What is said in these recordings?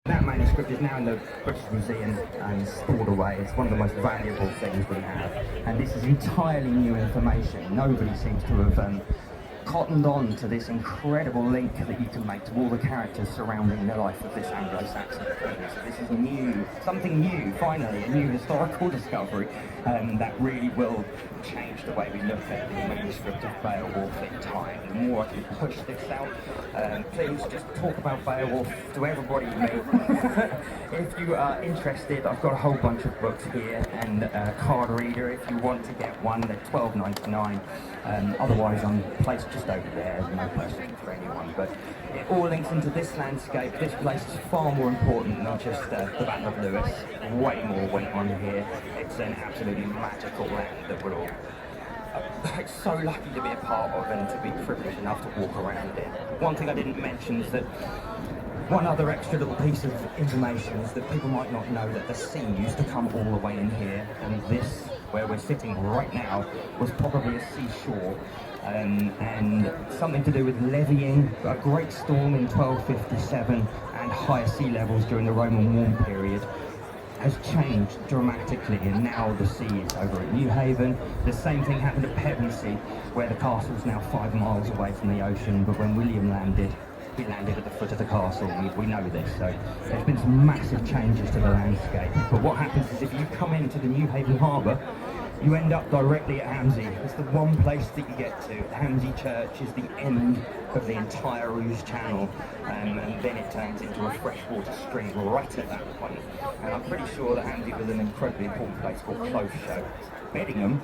That manuscript is now in the British Museum and stored away. It's one of the most valuable things we have. And this is entirely new information. Nobody seems to have cottoned on to this incredible link that you can make to all the characters surrounding the life of this Anglo-Saxon king. So this is new, something new, finally, a new historical discovery that really will change the way we look at the manuscript of Beowulf in time. The more I can push this out, please just talk about Beowulf to everybody you meet. If you are interested, I've got a whole bunch of books here and a card reader if you want to get one. They're $12.99. Otherwise, I'm placed just over there, no question for anyone. But it all links into this landscape. This place is far more important than just the Battle of Lewes. Way more went on here. It's an absolutely magical land that we're all so lucky to be a part of and to be privileged enough to walk around in. One thing I didn't mention is that one other extra little piece of information is that people might not know that the sea used to come all the way in here, and this, where we're sitting right now, was probably a seashore, and something to do with levying, a great storm in 1257 and higher sea levels during the Roman warm period has changed dramatically, and now the sea is over at New Haven. The same thing happened at Pevensey, where the castle's now 5 miles away from the ocean, but when William landed, he landed at the foot of the castle. We know this, so there's been some massive changes to the landscape. But what happens is if you come into the New Haven harbour, you end up directly at Hamsey. It's the one place that you get to. Hamsey Church is the end of the entire Ouse Channel, and then it turns into a freshwater stream right at that point. And I'm pretty sure that Hamsey was an incredibly important place called Close Show. Beddingham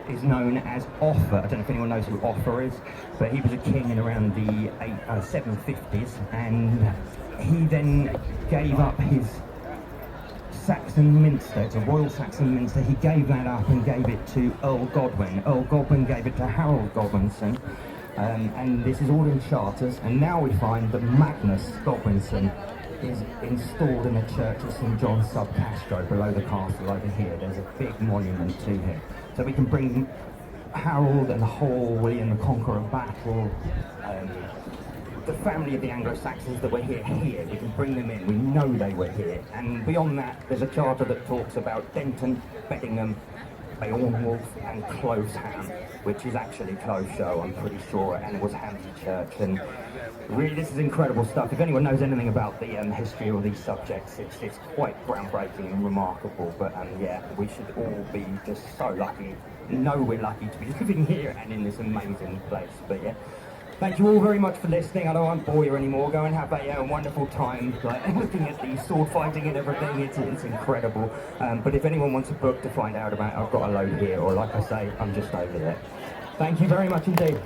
is known as Offa. I don't know if anyone knows who Offa is, but he was a king in around the 750s, and he then gave up his Saxon Minster. It's a royal Saxon Minster. He gave that up and gave it to Earl Godwin. Earl Godwin gave it to Harold Godwinson, and this is all in charters. And now we find that Magnus Godwinson is installed in the church of St John sub Castro below the castle over here. There's a big monument to him. So we can bring Harold and the whole William the Conqueror battle, the family of the Anglo-Saxons that were here, we can bring them in, we know they were here. And beyond that, there's a charter that talks about Denton, Beddingham, Beowulf and Clovesham, which is actually Close Show, I'm pretty sure, and it was Hamsey Church. And really, this is incredible stuff. If anyone knows anything about the history of these subjects, it's quite groundbreaking and remarkable. But yeah, we should all be just so lucky, know we're lucky to be living here and in this amazing place. But yeah, thank you all very much for listening. I don't want to bore you anymore. Go and have a wonderful time, like looking at the sword fighting and everything. It's incredible. But if anyone wants a book to find out about, I've got a load here, or like I say, I'm just over there. Thank you very much indeed.